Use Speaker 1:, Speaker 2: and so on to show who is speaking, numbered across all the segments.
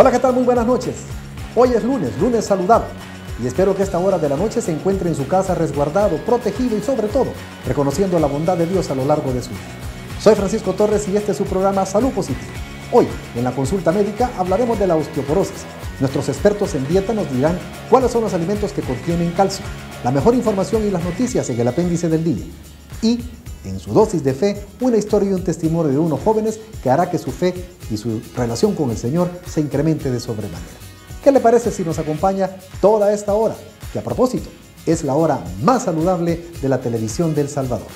Speaker 1: Hola, ¿qué tal? Muy buenas noches. Hoy es lunes saludable. Y espero que a esta hora de la noche se encuentre en su casa resguardado, protegido y sobre todo, reconociendo la bondad de Dios a lo largo de su vida. Soy Francisco Torres y este es su programa Salud Positiva. Hoy, en la consulta médica, hablaremos de la osteoporosis. Nuestros expertos en dieta nos dirán cuáles son los alimentos que contienen calcio, la mejor información y las noticias en el apéndice del día. Y, en su dosis de fe, una historia y un testimonio de unos jóvenes que hará que su fe y su relación con el Señor se incremente de sobremanera. ¿Qué le parece si nos acompaña toda esta hora? Que a propósito, es la hora más saludable de la televisión de El Salvador.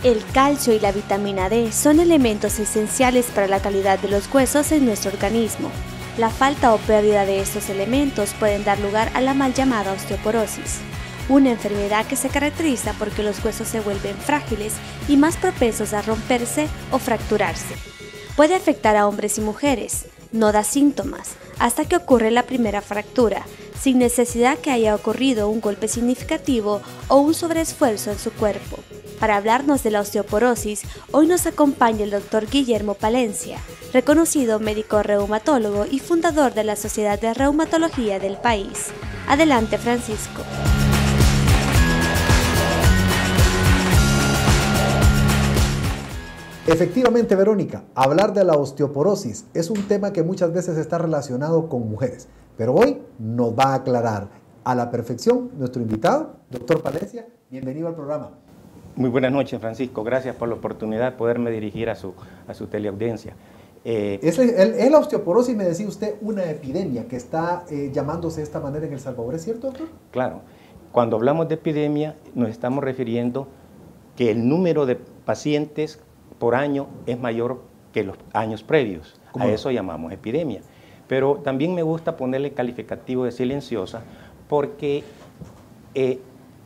Speaker 2: El calcio y la vitamina D son elementos esenciales para la calidad de los huesos en nuestro organismo. La falta o pérdida de estos elementos pueden dar lugar a la mal llamada osteoporosis, una enfermedad que se caracteriza porque los huesos se vuelven frágiles y más propensos a romperse o fracturarse. Puede afectar a hombres y mujeres, no da síntomas, hasta que ocurre la primera fractura, sin necesidad que haya ocurrido un golpe significativo o un sobreesfuerzo en su cuerpo. Para hablarnos de la osteoporosis, hoy nos acompaña el Dr. Guillermo Palencia, reconocido médico reumatólogo y fundador de la Sociedad de Reumatología del país. Adelante, Francisco.
Speaker 1: Efectivamente, Verónica, hablar de la osteoporosis es un tema que muchas veces está relacionado con mujeres, pero hoy nos va a aclarar a la perfección nuestro invitado, Dr. Palencia. Bienvenido al programa.
Speaker 3: Muy buenas noches, Francisco. Gracias por la oportunidad de poderme dirigir a su teleaudiencia.
Speaker 1: Es la osteoporosis, me decía usted, una epidemia que está llamándose de esta manera en El Salvador, ¿es cierto, doctor?
Speaker 3: Claro. Cuando hablamos de epidemia, nos estamos refiriendo que el número de pacientes por año es mayor que los años previos. A eso llamamos epidemia. Pero también me gusta ponerle el calificativo de silenciosa porque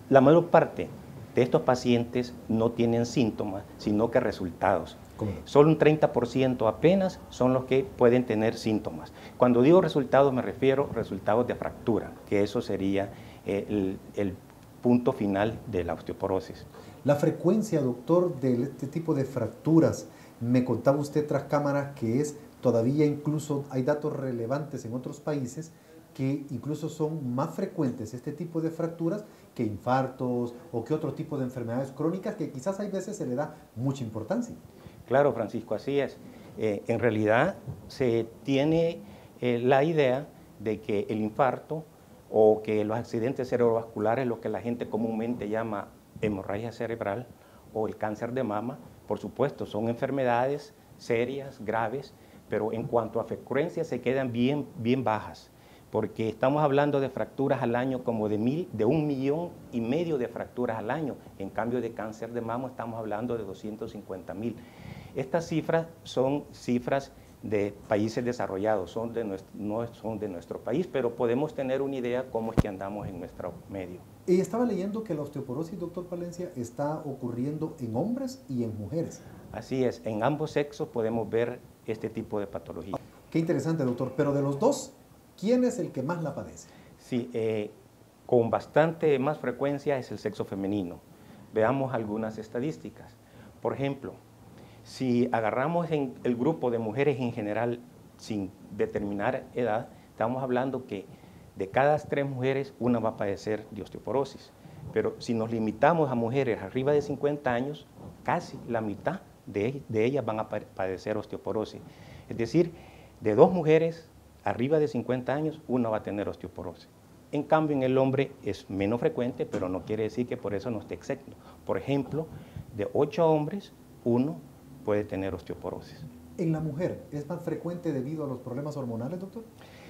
Speaker 3: la mayor parte de estos pacientes no tienen síntomas, sino que resultados. Solo un 30% apenas son los que pueden tener síntomas. Cuando digo resultados me refiero a resultados de fractura, que eso sería el punto final de la osteoporosis.
Speaker 1: La frecuencia, doctor, de este tipo de fracturas, me contaba usted tras cámaras que es todavía incluso, hay datos relevantes en otros países que incluso son más frecuentes este tipo de fracturas que infartos o que otro tipo de enfermedades crónicas que quizás hay veces se le da mucha importancia.
Speaker 3: Claro, Francisco, así es. En realidad se tiene la idea de que el infarto o que los accidentes cerebrovasculares, lo que la gente comúnmente llama hemorragia cerebral o el cáncer de mama, por supuesto, son enfermedades serias, graves, pero en cuanto a frecuencia se quedan bien bajas, porque estamos hablando de fracturas al año como de 1,5 millones de fracturas al año. En cambio de cáncer de mama estamos hablando de 250,000. Estas cifras son cifras de países desarrollados, no son de nuestro país, pero podemos tener una idea cómo es que andamos en nuestro medio.
Speaker 1: Y estaba leyendo que la osteoporosis, doctor Palencia, está ocurriendo en hombres y en mujeres.
Speaker 3: Así es, en ambos sexos podemos ver este tipo de patología.
Speaker 1: Qué interesante, doctor, pero de los dos, ¿quién es el que más la padece?
Speaker 3: Sí, con bastante más frecuencia es el sexo femenino. Veamos algunas estadísticas. Por ejemplo, si agarramos en el grupo de mujeres en general sin determinar edad, estamos hablando que de cada 3 mujeres, una va a padecer de osteoporosis. Pero si nos limitamos a mujeres arriba de 50 años, casi la mitad de ellas van a padecer osteoporosis. Es decir, de 2 mujeres arriba de 50 años, una va a tener osteoporosis. En cambio, en el hombre es menos frecuente, pero no quiere decir que por eso no esté exento. Por ejemplo, de 8 hombres, 1 puede tener osteoporosis.
Speaker 1: ¿En la mujer es más frecuente debido a los problemas hormonales, doctor?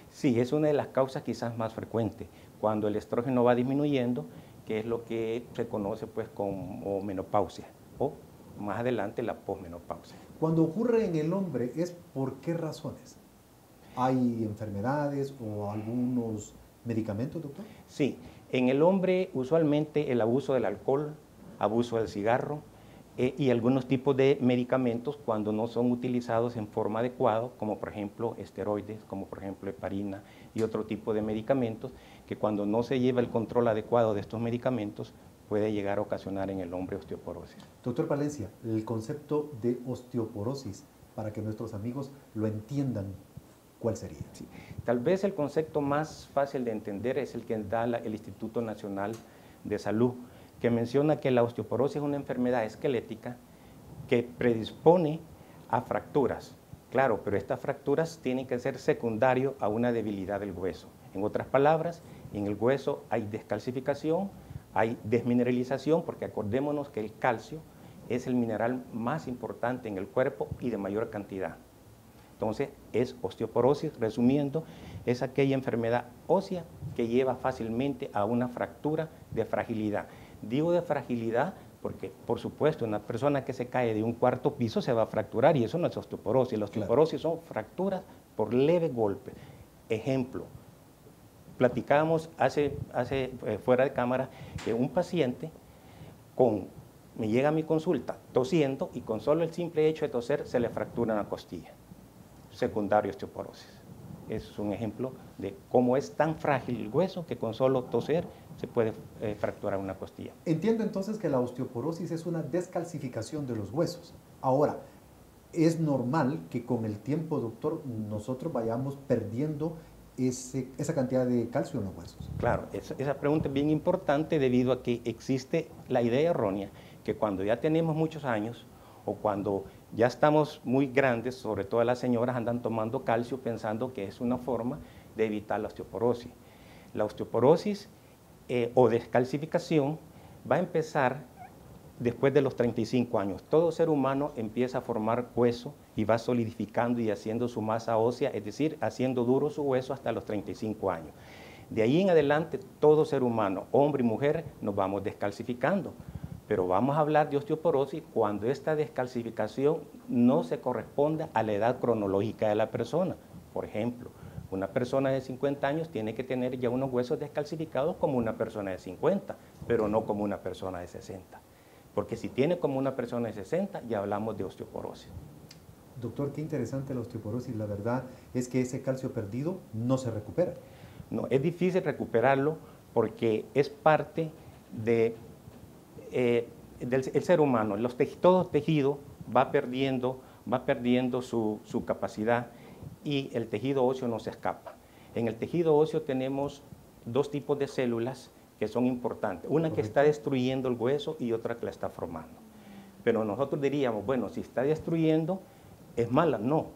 Speaker 3: Sí, es una de las causas quizás más frecuentes. Cuando el estrógeno va disminuyendo, que es lo que se conoce pues como menopausia o más adelante la posmenopausia.
Speaker 1: Cuando ocurre en el hombre, ¿es por qué razones? ¿Hay enfermedades o algunos medicamentos, doctor?
Speaker 3: Sí, en el hombre usualmente el abuso del alcohol, abuso del cigarro, y algunos tipos de medicamentos cuando no son utilizados en forma adecuada, como por ejemplo esteroides, como por ejemplo heparina y otro tipo de medicamentos, que cuando no se lleva el control adecuado de estos medicamentos puede llegar a ocasionar en el hombre osteoporosis.
Speaker 1: Doctor Palencia, el concepto de osteoporosis, para que nuestros amigos lo entiendan, ¿cuál sería?
Speaker 3: Sí. Tal vez el concepto más fácil de entender es el que da el Instituto Nacional de Salud, que menciona que la osteoporosis es una enfermedad esquelética que predispone a fracturas. Claro, pero estas fracturas tienen que ser secundarias a una debilidad del hueso. En otras palabras, en el hueso hay descalcificación, hay desmineralización, porque acordémonos que el calcio es el mineral más importante en el cuerpo y de mayor cantidad. Entonces, es osteoporosis, resumiendo, es aquella enfermedad ósea que lleva fácilmente a una fractura de fragilidad. Digo de fragilidad porque, por supuesto, una persona que se cae de un cuarto piso se va a fracturar y eso no es osteoporosis. La osteoporosis son fracturas por leve golpe. Ejemplo, platicábamos fuera de cámara que un paciente me llega a mi consulta tosiendo y con solo el simple hecho de toser se le fractura una costilla. Secundario osteoporosis. Es un ejemplo de cómo es tan frágil el hueso que con solo toser se puede fracturar una costilla.
Speaker 1: Entiendo entonces que la osteoporosis es una descalcificación de los huesos. Ahora, es normal que con el tiempo, doctor, nosotros vayamos perdiendo esa cantidad de calcio en los huesos.
Speaker 3: Claro, esa pregunta es bien importante debido a que existe la idea errónea que cuando ya tenemos muchos años o cuando ya estamos muy grandes, sobre todo las señoras andan tomando calcio pensando que es una forma de evitar la osteoporosis. La osteoporosis o descalcificación va a empezar después de los 35 años. Todo ser humano empieza a formar hueso y va solidificando y haciendo su masa ósea, es decir, haciendo duro su hueso hasta los 35 años. De ahí en adelante, todo ser humano, hombre y mujer, nos vamos descalcificando. Pero vamos a hablar de osteoporosis cuando esta descalcificación no se corresponde a la edad cronológica de la persona. Por ejemplo, una persona de 50 años tiene que tener ya unos huesos descalcificados como una persona de 50, pero no como una persona de 60. Porque si tiene como una persona de 60, ya hablamos de osteoporosis.
Speaker 1: Doctor, qué interesante la osteoporosis. La verdad es que ese calcio perdido no se recupera.
Speaker 3: No, es difícil recuperarlo porque es parte del ser humano. Todo tejido va perdiendo su capacidad y el tejido óseo no se escapa. En el tejido óseo tenemos dos tipos de células que son importantes. Una que está destruyendo el hueso y otra que la está formando. Pero nosotros diríamos, bueno, si está destruyendo, es mala. No.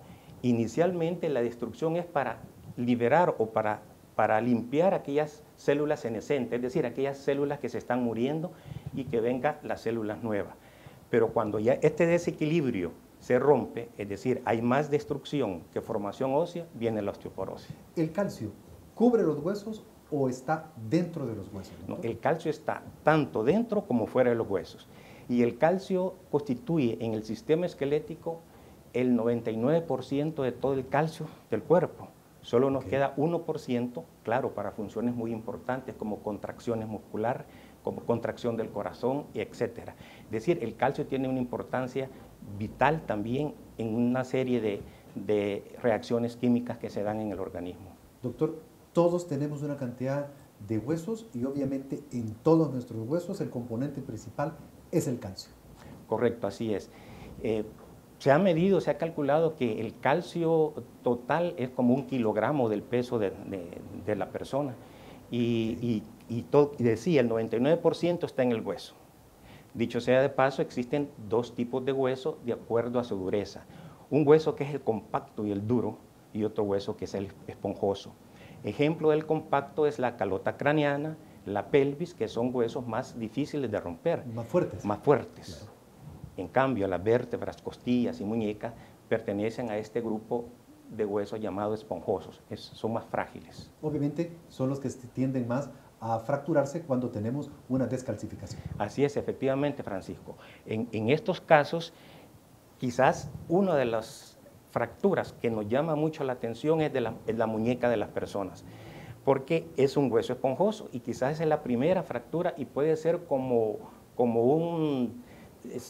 Speaker 3: Inicialmente la destrucción es para liberar o para limpiar aquellas células senescentes, es decir, aquellas células que se están muriendo y que vengan las células nuevas. Pero cuando ya este desequilibrio se rompe, es decir, hay más destrucción que formación ósea, viene la osteoporosis.
Speaker 1: ¿El calcio cubre los huesos o está dentro de los huesos?
Speaker 3: No, el calcio está tanto dentro como fuera de los huesos. Y el calcio constituye en el sistema esquelético el 99% de todo el calcio del cuerpo. Solo nos queda 1%, claro, para funciones muy importantes como contracciones musculares, como contracción del corazón, etc. Es decir, el calcio tiene una importancia vital también en una serie de reacciones químicas que se dan en el organismo.
Speaker 1: Doctor, todos tenemos una cantidad de huesos y obviamente en todos nuestros huesos el componente principal es el calcio.
Speaker 3: Correcto, así es. Se ha medido, se ha calculado que el calcio total es como 1 kilogramo del peso de la persona y decía, el 99% está en el hueso. Dicho sea de paso, existen dos tipos de hueso de acuerdo a su dureza. Un hueso que es el compacto y el duro y otro hueso que es el esponjoso. Ejemplo del compacto es la calota craneana, la pelvis, que son huesos más difíciles de romper.
Speaker 1: Más fuertes.
Speaker 3: Más fuertes.
Speaker 1: Claro.
Speaker 3: En cambio, las vértebras, costillas y muñecas pertenecen a este grupo de huesos llamados esponjosos, son más frágiles.
Speaker 1: Obviamente son los que tienden más a fracturarse cuando tenemos una descalcificación.
Speaker 3: Así es, efectivamente, Francisco. En estos casos, quizás una de las fracturas que nos llama mucho la atención es la muñeca de las personas, porque es un hueso esponjoso y quizás es la primera fractura y puede ser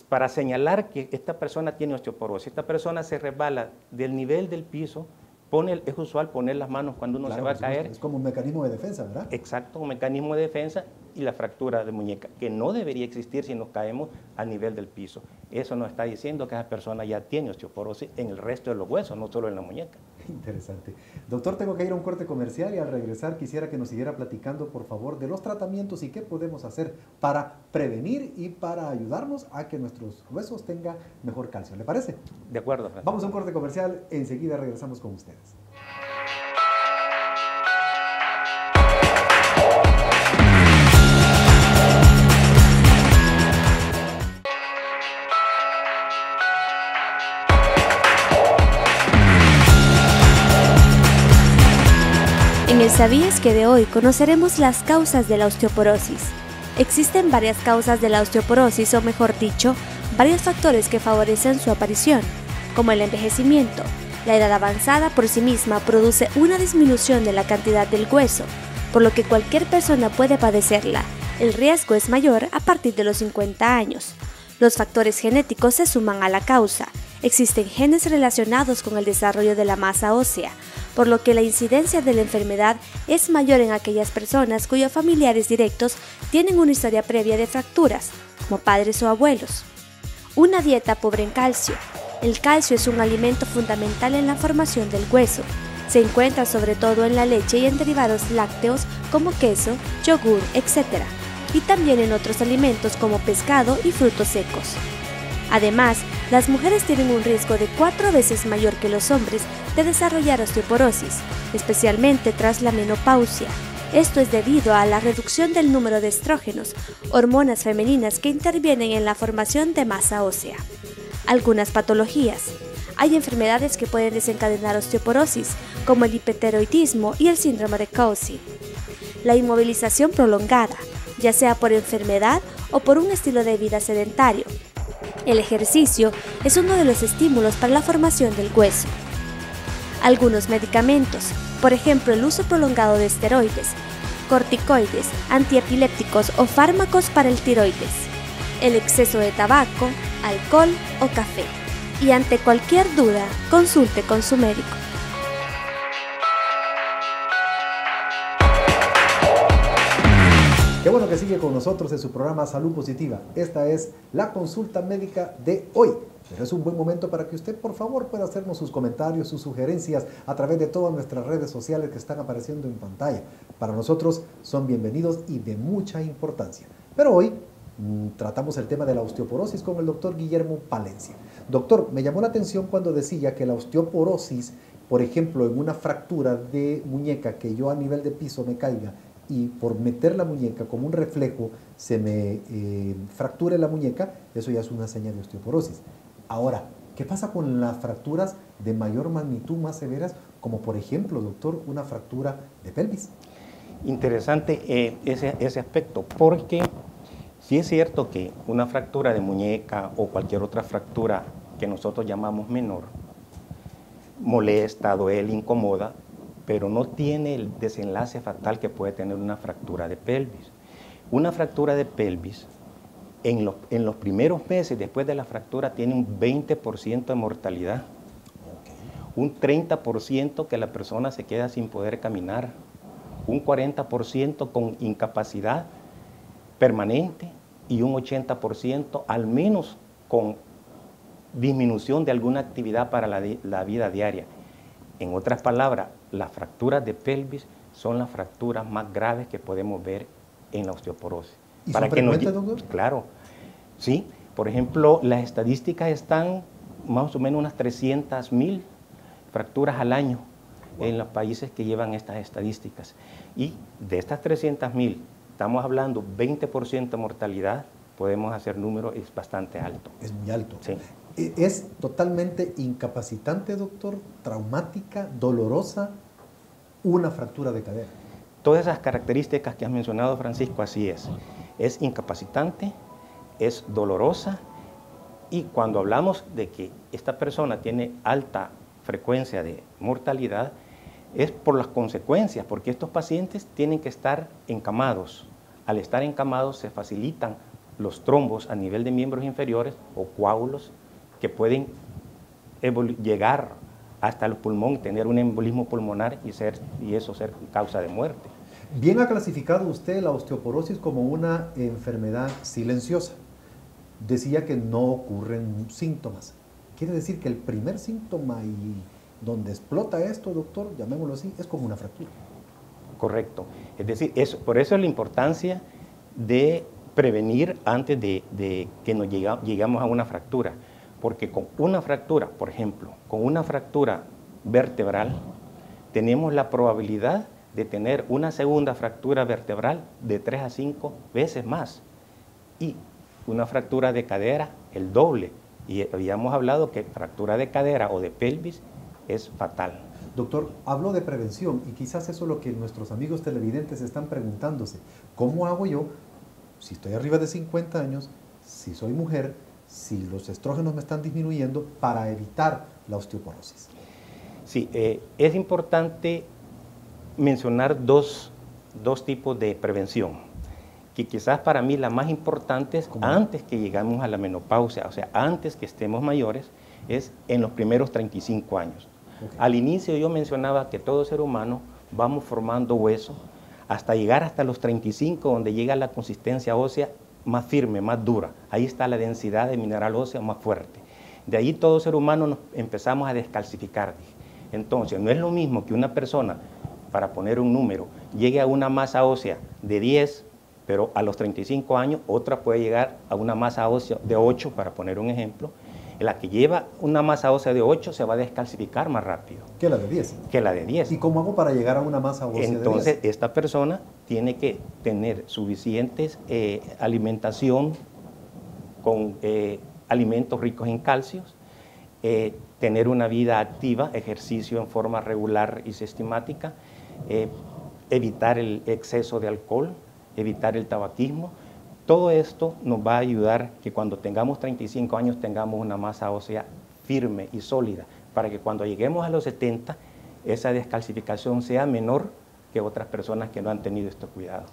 Speaker 3: para señalar que esta persona tiene osteoporosis. Esta persona se resbala del nivel del piso es usual poner las manos cuando uno
Speaker 1: Claro,
Speaker 3: se va a
Speaker 1: por supuesto.
Speaker 3: caer.
Speaker 1: Es como un mecanismo de defensa, ¿verdad?
Speaker 3: Exacto, un mecanismo de defensa y la fractura de muñeca, que no debería existir si nos caemos a nivel del piso. Eso nos está diciendo que esa persona ya tiene osteoporosis en el resto de los huesos, no solo en la muñeca.
Speaker 1: Interesante. Doctor, tengo que ir a un corte comercial y al regresar quisiera que nos siguiera platicando, por favor, de los tratamientos y qué podemos hacer para prevenir y para ayudarnos a que nuestros huesos tengan mejor calcio. ¿Le parece?
Speaker 3: De acuerdo, Francisco.
Speaker 1: Vamos a un corte comercial, enseguida regresamos con ustedes.
Speaker 2: En el ¿Sabías que? De hoy conoceremos las causas de la osteoporosis. Existen varias causas de la osteoporosis, o mejor dicho, varios factores que favorecen su aparición, como el envejecimiento. La edad avanzada por sí misma produce una disminución de la cantidad del hueso, por lo que cualquier persona puede padecerla. El riesgo es mayor a partir de los 50 años. Los factores genéticos se suman a la causa. Existen genes relacionados con el desarrollo de la masa ósea, por lo que la incidencia de la enfermedad es mayor en aquellas personas cuyos familiares directos tienen una historia previa de fracturas, como padres o abuelos. Una dieta pobre en calcio. El calcio es un alimento fundamental en la formación del hueso. Se encuentra sobre todo en la leche y en derivados lácteos como queso, yogur, etc. Y también en otros alimentos como pescado y frutos secos. Además, las mujeres tienen un riesgo de 4 veces mayor que los hombres de desarrollar osteoporosis, especialmente tras la menopausia. Esto es debido a la reducción del número de estrógenos, hormonas femeninas que intervienen en la formación de masa ósea. Algunas patologías. Hay enfermedades que pueden desencadenar osteoporosis, como el hipertiroidismo y el síndrome de Cauchy. La inmovilización prolongada, ya sea por enfermedad o por un estilo de vida sedentario. El ejercicio es uno de los estímulos para la formación del hueso. Algunos medicamentos, por ejemplo el uso prolongado de esteroides, corticoides, antiepilépticos o fármacos para el tiroides, el exceso de tabaco, alcohol o café. Y ante cualquier duda, consulte con su médico.
Speaker 1: Qué bueno que sigue con nosotros en su programa Salud Positiva. Esta es la consulta médica de hoy. Pero es un buen momento para que usted, por favor, pueda hacernos sus comentarios, sus sugerencias a través de todas nuestras redes sociales que están apareciendo en pantalla. Para nosotros son bienvenidos y de mucha importancia. Pero hoy tratamos el tema de la osteoporosis con el doctor Guillermo Palencia. Doctor, me llamó la atención cuando decía que la osteoporosis, por ejemplo, en una fractura de muñeca, que yo a nivel de piso me caiga y por meter la muñeca como un reflejo se me fracture la muñeca, eso ya es una señal de osteoporosis. Ahora, ¿qué pasa con las fracturas de mayor magnitud, más severas, como por ejemplo, doctor, una fractura de pelvis?
Speaker 3: Interesante ese aspecto, porque sí es cierto que una fractura de muñeca o cualquier otra fractura que nosotros llamamos menor molesta, duele, incomoda, pero no tiene el desenlace fatal que puede tener una fractura de pelvis. Una fractura de pelvis, en los primeros meses después de la fractura, tiene un 20% de mortalidad. Un 30% que la persona se queda sin poder caminar. Un 40% con incapacidad permanente y un 80% al menos con disminución de alguna actividad para la vida diaria. En otras palabras, las fracturas de pelvis son las fracturas más graves que podemos ver en la osteoporosis.
Speaker 1: ¿Y son frecuentes, doctor?
Speaker 3: Claro, sí. Por ejemplo, las estadísticas están más o menos unas 300.000 fracturas al año en los países que llevan estas estadísticas. Y de estas 300.000, estamos hablando 20% de mortalidad, podemos hacer número, es bastante alto.
Speaker 1: Es muy alto.
Speaker 3: Sí.
Speaker 1: ¿Es totalmente incapacitante, doctor? ¿Traumática, dolorosa, una fractura de cadera?
Speaker 3: Todas esas características que has mencionado, Francisco, así es. Es incapacitante, es dolorosa, y cuando hablamos de que esta persona tiene alta frecuencia de mortalidad, es por las consecuencias, porque estos pacientes tienen que estar encamados. Al estar encamados se facilitan los trombos a nivel de miembros inferiores o coágulos que pueden llegar hasta el pulmón, tener un embolismo pulmonar y eso ser causa de muerte.
Speaker 1: Bien ha clasificado usted la osteoporosis como una enfermedad silenciosa. Decía que no ocurren síntomas. Quiere decir que el primer síntoma y donde explota esto, doctor, llamémoslo así, es como una fractura.
Speaker 3: Correcto. Es decir, por eso es la importancia de prevenir antes de que nos llegamos a una fractura. Porque con una fractura, por ejemplo, con una fractura vertebral, tenemos la probabilidad de tener una segunda fractura vertebral de 3 a 5 veces más. Y una fractura de cadera, el doble. Y habíamos hablado que fractura de cadera o de pelvis es fatal.
Speaker 1: Doctor, hablo de prevención y quizás eso es lo que nuestros amigos televidentes están preguntándose. ¿Cómo hago yo, si estoy arriba de 50 años, si soy mujer, si los estrógenos me están disminuyendo, para evitar la osteoporosis?
Speaker 3: Sí, es importante mencionar dos tipos de prevención, que quizás para mí la más importante es antes que llegamos a la menopausia, o sea, antes que estemos mayores, es en los primeros 35 años. Okay. Al inicio yo mencionaba que todo ser humano vamos formando hueso hasta llegar hasta los 35, donde llega la consistencia ósea más firme, más dura. Ahí está la densidad de mineral óseo más fuerte. De ahí todo ser humano nos empezamos a descalcificar. Entonces, no es lo mismo que una persona, para poner un número, llegue a una masa ósea de 10, pero a los 35 años otra puede llegar a una masa ósea de 8, para poner un ejemplo. La que lleva una masa ósea de 8 se va a descalcificar más rápido.
Speaker 1: ¿Que la de 10?
Speaker 3: Que la de 10.
Speaker 1: ¿Y cómo hago para llegar a una masa ósea de 10?
Speaker 3: Entonces, esta persona tiene que tener suficientes alimentación con alimentos ricos en calcios, tener una vida activa, ejercicio en forma regular y sistemática, evitar el exceso de alcohol, evitar el tabaquismo. Todo esto nos va a ayudar que cuando tengamos 35 años tengamos una masa ósea firme y sólida, para que cuando lleguemos a los 70 esa descalcificación sea menor que otras personas que no han tenido estos cuidados.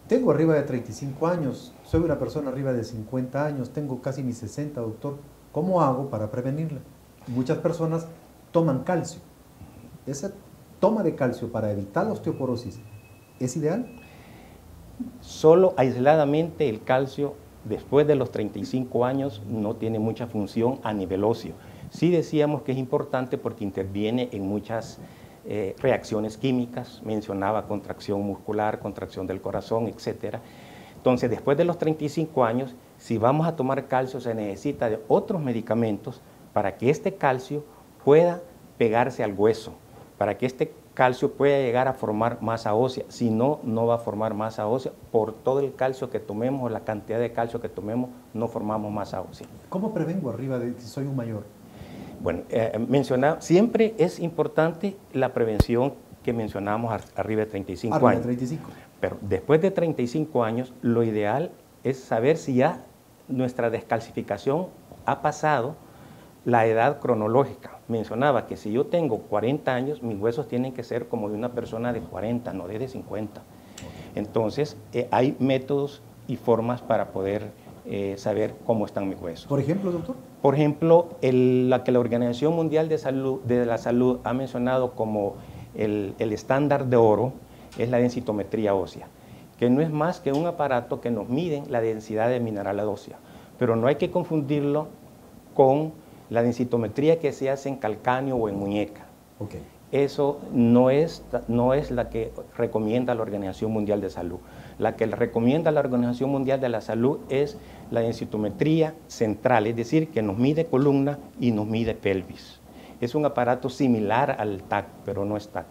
Speaker 1: Tengo arriba de 35 años, soy una persona arriba de 50 años, tengo casi mis 60, doctor. ¿Cómo hago para prevenirla? Muchas personas toman calcio. ¿Esa toma de calcio para evitar la osteoporosis es ideal?
Speaker 3: Solo aisladamente el calcio después de los 35 años no tiene mucha función a nivel óseo. Sí decíamos que es importante porque interviene en muchas reacciones químicas, mencionaba contracción muscular, contracción del corazón, etc. Entonces, después de los 35 años, si vamos a tomar calcio, se necesita de otros medicamentos para que este calcio pueda pegarse al hueso, para que este calcio pueda llegar a formar masa ósea. Si no, no va a formar masa ósea. Por todo el calcio que tomemos o la cantidad de calcio que tomemos, no formamos masa ósea.
Speaker 1: ¿Cómo prevengo arriba de si soy un mayor?
Speaker 3: Bueno, siempre es importante la prevención que mencionamos arriba de 35 años.
Speaker 1: De 35.
Speaker 3: Pero después de 35 años, lo ideal es saber si ya nuestra descalcificación ha pasado la edad cronológica. Mencionaba que si yo tengo 40 años, mis huesos tienen que ser como de una persona de 40, no de 50. Entonces, hay métodos y formas para poder saber cómo están mis huesos.
Speaker 1: ¿Por ejemplo, doctor?
Speaker 3: Por ejemplo, la que la Organización Mundial de la Salud ha mencionado como el estándar de oro es la densitometría ósea, que no es más que un aparato que nos mide la densidad de mineral ósea, pero no hay que confundirlo con la densitometría que se hace en calcáneo o en muñeca.
Speaker 1: Okay.
Speaker 3: Eso no es la que recomienda la Organización Mundial de Salud. La que recomienda la Organización Mundial de la Salud es la densitometría central, es decir, que nos mide columna y nos mide pelvis. Es un aparato similar al TAC, pero no es TAC.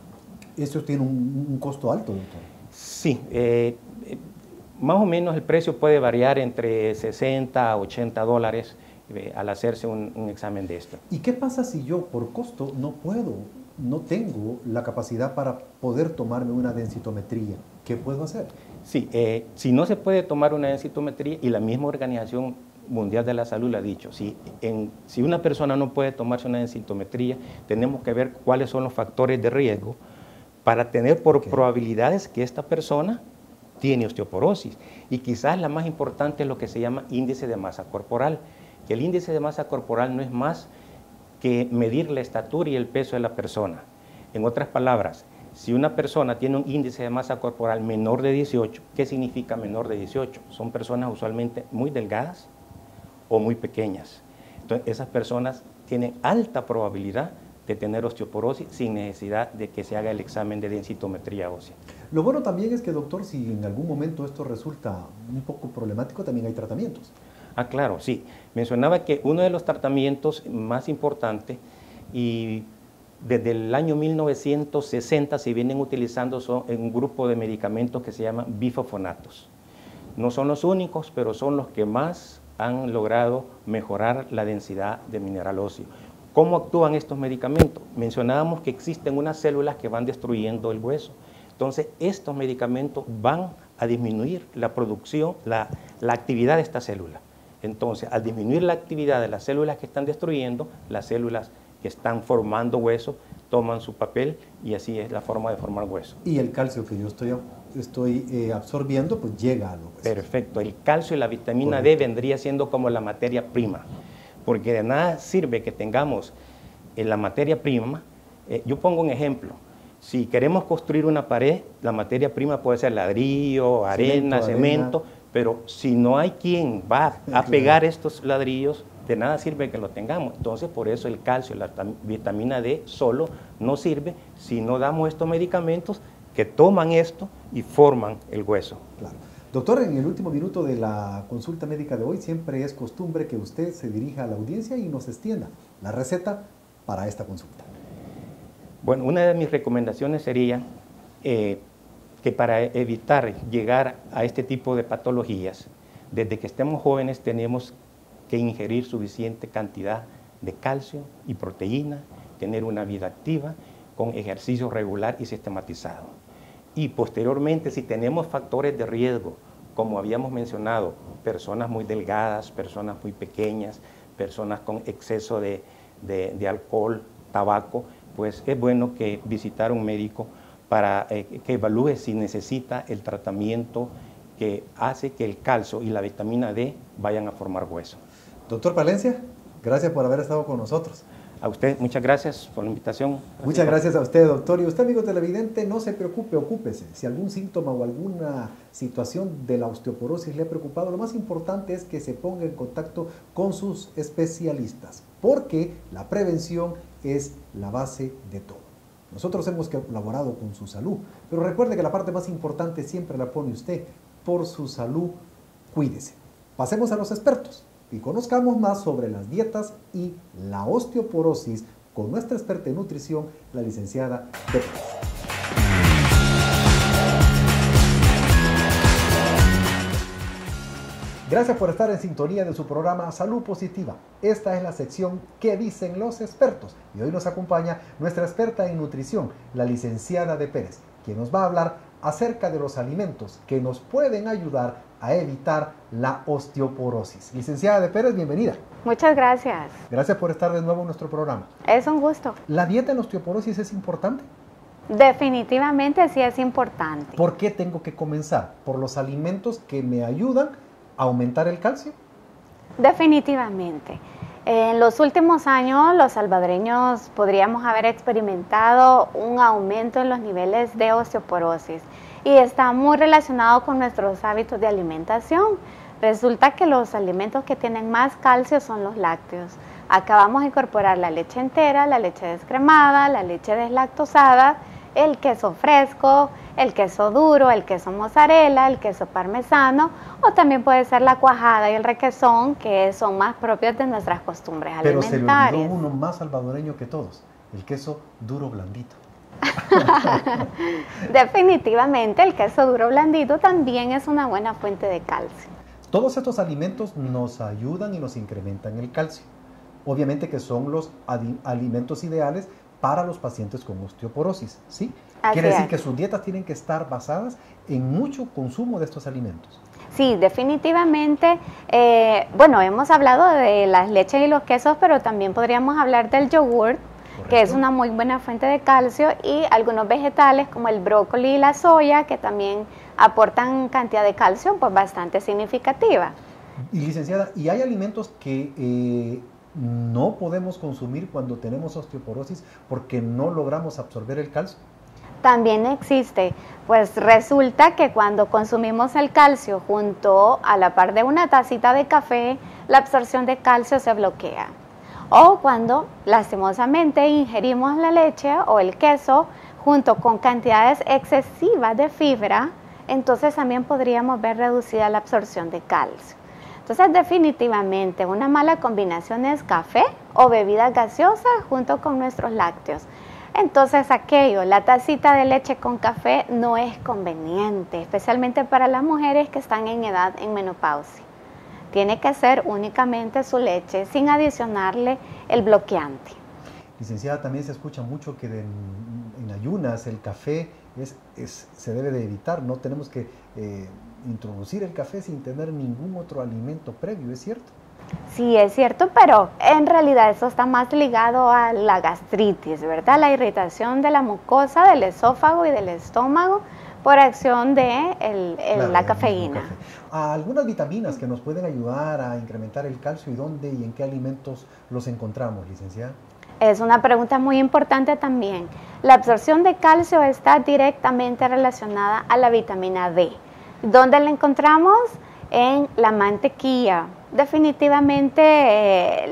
Speaker 1: ¿Esto tiene un costo alto, doctor?
Speaker 3: Sí, más o menos el precio puede variar entre 60 a 80 dólares al hacerse un examen de esto.
Speaker 1: ¿Y qué pasa si yo por costo no tengo la capacidad para poder tomarme una densitometría? ¿Qué puedo hacer?
Speaker 3: Sí, si no se puede tomar una densitometría, y la misma Organización Mundial de la Salud lo ha dicho, si una persona no puede tomarse una densitometría, tenemos que ver cuáles son los factores de riesgo para tener por probabilidades que esta persona tiene osteoporosis. Y quizás la más importante es lo que se llama índice de masa corporal, que el índice de masa corporal no es más que medir la estatura y el peso de la persona. En otras palabras, si una persona tiene un índice de masa corporal menor de 18, ¿qué significa menor de 18? Son personas usualmente muy delgadas o muy pequeñas. Entonces, esas personas tienen alta probabilidad de tener osteoporosis sin necesidad de que se haga el examen de densitometría ósea.
Speaker 1: Lo bueno también es que, doctor, si en algún momento esto resulta un poco problemático, también hay tratamientos.
Speaker 3: Ah, claro, sí. Mencionaba que uno de los tratamientos más importantes y desde el año 1960 se vienen utilizando un grupo de medicamentos que se llaman bifosfonatos. No son los únicos, pero son los que más han logrado mejorar la densidad de mineral óseo. ¿Cómo actúan estos medicamentos? Mencionábamos que existen unas células que van destruyendo el hueso. Entonces, estos medicamentos van a disminuir la producción, la actividad de esta célula. Entonces, al disminuir la actividad de las células que están destruyendo, las células que están formando hueso toman su papel y así es la forma de formar hueso.
Speaker 1: Y el calcio que yo estoy absorbiendo, pues llega a los huesos.
Speaker 3: Perfecto. El calcio y la vitamina D vendría siendo como la materia prima, porque de nada sirve que tengamos la materia prima. Yo pongo un ejemplo. Si queremos construir una pared, la materia prima puede ser ladrillo, arena, cemento, pero si no hay quien va a pegar estos ladrillos, de nada sirve que lo tengamos. Entonces, por eso el calcio y la vitamina D solo no sirve si no damos estos medicamentos que toman esto y forman el hueso.
Speaker 1: Claro. Doctor, en el último minuto de la consulta médica de hoy, siempre es costumbre que usted se dirija a la audiencia y nos extienda la receta para esta consulta.
Speaker 3: Bueno, una de mis recomendaciones sería que para evitar llegar a este tipo de patologías, desde que estemos jóvenes tenemos que ingerir suficiente cantidad de calcio y proteína, tener una vida activa con ejercicio regular y sistematizado. Y posteriormente, si tenemos factores de riesgo, como habíamos mencionado, personas muy delgadas, personas muy pequeñas, personas con exceso de alcohol, tabaco, pues es bueno que visitar a un médico para que evalúe si necesita el tratamiento que hace que el calcio y la vitamina D vayan a formar hueso.
Speaker 1: Doctor Palencia, gracias por haber estado con nosotros.
Speaker 3: A usted, muchas gracias por la invitación.
Speaker 1: Muchas gracias a usted, doctor. Y usted, amigo televidente, no se preocupe, ocúpese. Si algún síntoma o alguna situación de la osteoporosis le ha preocupado, lo más importante es que se ponga en contacto con sus especialistas, porque la prevención es la base de todo. Nosotros hemos colaborado con su salud, pero recuerde que la parte más importante siempre la pone usted. Por su salud, cuídese. Pasemos a los expertos y conozcamos más sobre las dietas y la osteoporosis con nuestra experta en nutrición, la licenciada Pérez. Gracias por estar en sintonía de su programa Salud Positiva. Esta es la sección ¿Qué dicen los expertos? Y hoy nos acompaña nuestra experta en nutrición, la licenciada de Pérez, quien nos va a hablar acerca de los alimentos que nos pueden ayudar a evitar la osteoporosis. Licenciada de Pérez, bienvenida.
Speaker 4: Muchas gracias.
Speaker 1: Gracias por estar de nuevo en nuestro programa.
Speaker 4: Es un gusto.
Speaker 1: ¿La dieta en la osteoporosis es importante?
Speaker 4: Definitivamente sí es importante.
Speaker 1: ¿Por qué tengo que comenzar? ¿Por los alimentos que me ayudan a aumentar el calcio?
Speaker 4: Definitivamente. En los últimos años, los salvadoreños podríamos haber experimentado un aumento en los niveles de osteoporosis y está muy relacionado con nuestros hábitos de alimentación. Resulta que los alimentos que tienen más calcio son los lácteos. Acabamos de incorporar la leche entera, la leche descremada, la leche deslactosada, el queso fresco, el queso duro, el queso mozzarella, el queso parmesano, o también puede ser la cuajada y el requesón, que son más propios de nuestras costumbres alimentarias.
Speaker 1: Pero se le olvidó uno más salvadoreño que todos, el queso duro blandito.
Speaker 4: Definitivamente el queso duro blandito también es una buena fuente de calcio.
Speaker 1: Todos estos alimentos nos ayudan y nos incrementan el calcio. Obviamente que son los alimentos ideales para los pacientes con osteoporosis, ¿sí? Quiere decir que sus dietas tienen que estar basadas en mucho consumo de estos alimentos.
Speaker 4: Sí, definitivamente. Bueno, hemos hablado de las leches y los quesos, pero también podríamos hablar del yogur, que es una muy buena fuente de calcio, y algunos vegetales como el brócoli y la soya, que también aportan cantidad de calcio pues bastante significativa.
Speaker 1: Y licenciada, ¿y hay alimentos que no podemos consumir cuando tenemos osteoporosis porque no logramos absorber el calcio?
Speaker 4: También existe, pues resulta que cuando consumimos el calcio junto a la par de una tacita de café, la absorción de calcio se bloquea. O cuando lastimosamente ingerimos la leche o el queso junto con cantidades excesivas de fibra, entonces también podríamos ver reducida la absorción de calcio. Entonces definitivamente una mala combinación es café o bebidas gaseosas junto con nuestros lácteos. Entonces la tacita de leche con café no es conveniente, especialmente para las mujeres que están en edad en menopausia. Tiene que ser únicamente su leche sin adicionarle el bloqueante.
Speaker 1: Licenciada, también se escucha mucho que en ayunas el café se debe de evitar, no tenemos que introducir el café sin tener ningún otro alimento previo, ¿es cierto?
Speaker 4: Sí, es cierto, pero en realidad eso está más ligado a la gastritis, ¿verdad? La irritación de la mucosa, del esófago y del estómago por acción de la cafeína.
Speaker 1: Algunas vitaminas que nos pueden ayudar a incrementar el calcio, ¿y dónde y en qué alimentos los encontramos, licenciada?
Speaker 4: Es una pregunta muy importante también. La absorción de calcio está directamente relacionada a la vitamina D. ¿Dónde la encontramos? En la mantequilla. Definitivamente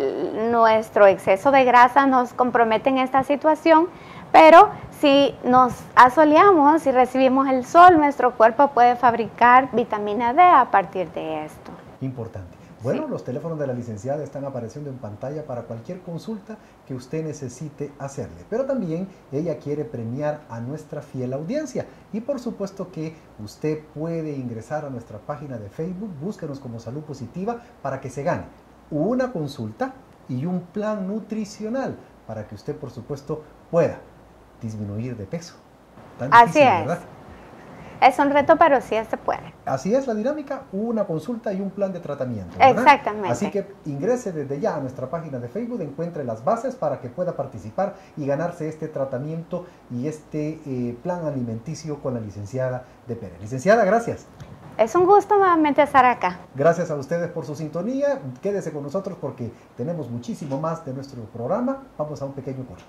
Speaker 4: nuestro exceso de grasa nos compromete en esta situación, pero si nos asoleamos y recibimos el sol, nuestro cuerpo puede fabricar vitamina D a partir de esto.
Speaker 1: Importante. Bueno,
Speaker 4: Sí.
Speaker 1: Los teléfonos de la licenciada están apareciendo en pantalla para cualquier consulta que usted necesite hacerle. Pero también ella quiere premiar a nuestra fiel audiencia. Y por supuesto que usted puede ingresar a nuestra página de Facebook, búsquenos como Salud Positiva, para que se gane una consulta y un plan nutricional para que usted, por supuesto, pueda disminuir de peso. Tan
Speaker 4: Así
Speaker 1: difícil,
Speaker 4: es.
Speaker 1: ¿verdad?
Speaker 4: Es un reto, pero sí se puede.
Speaker 1: Así es la dinámica, una consulta y un plan de tratamiento, ¿verdad?
Speaker 4: Exactamente.
Speaker 1: Así que ingrese desde ya a nuestra página de Facebook, encuentre las bases para que pueda participar y ganarse este tratamiento y este plan alimenticio con la licenciada de Pérez. Licenciada, gracias.
Speaker 4: Es un gusto nuevamente estar acá.
Speaker 1: Gracias a ustedes por su sintonía. Quédese con nosotros porque tenemos muchísimo más de nuestro programa. Vamos a un pequeño corte.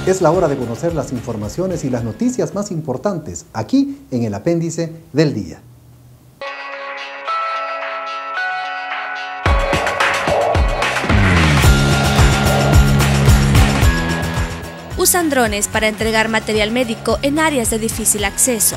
Speaker 1: Es la hora de conocer las informaciones y las noticias más importantes aquí en el apéndice del día.
Speaker 2: Usan drones para entregar material médico en áreas de difícil acceso.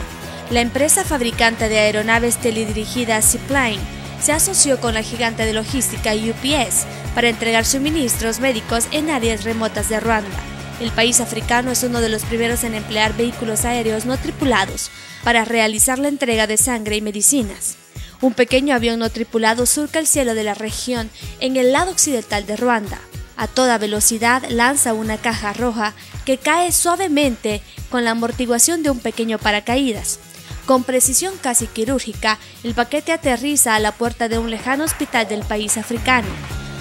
Speaker 2: La empresa fabricante de aeronaves teledirigidas Zipline se asoció con la gigante de logística UPS para entregar suministros médicos en áreas remotas de Ruanda. El país africano es uno de los primeros en emplear vehículos aéreos no tripulados para realizar la entrega de sangre y medicinas. Un pequeño avión no tripulado surca el cielo de la región en el lado occidental de Ruanda. A toda velocidad lanza una caja roja que cae suavemente con la amortiguación de un pequeño paracaídas. Con precisión casi quirúrgica, el paquete aterriza a la puerta de un lejano hospital del país africano.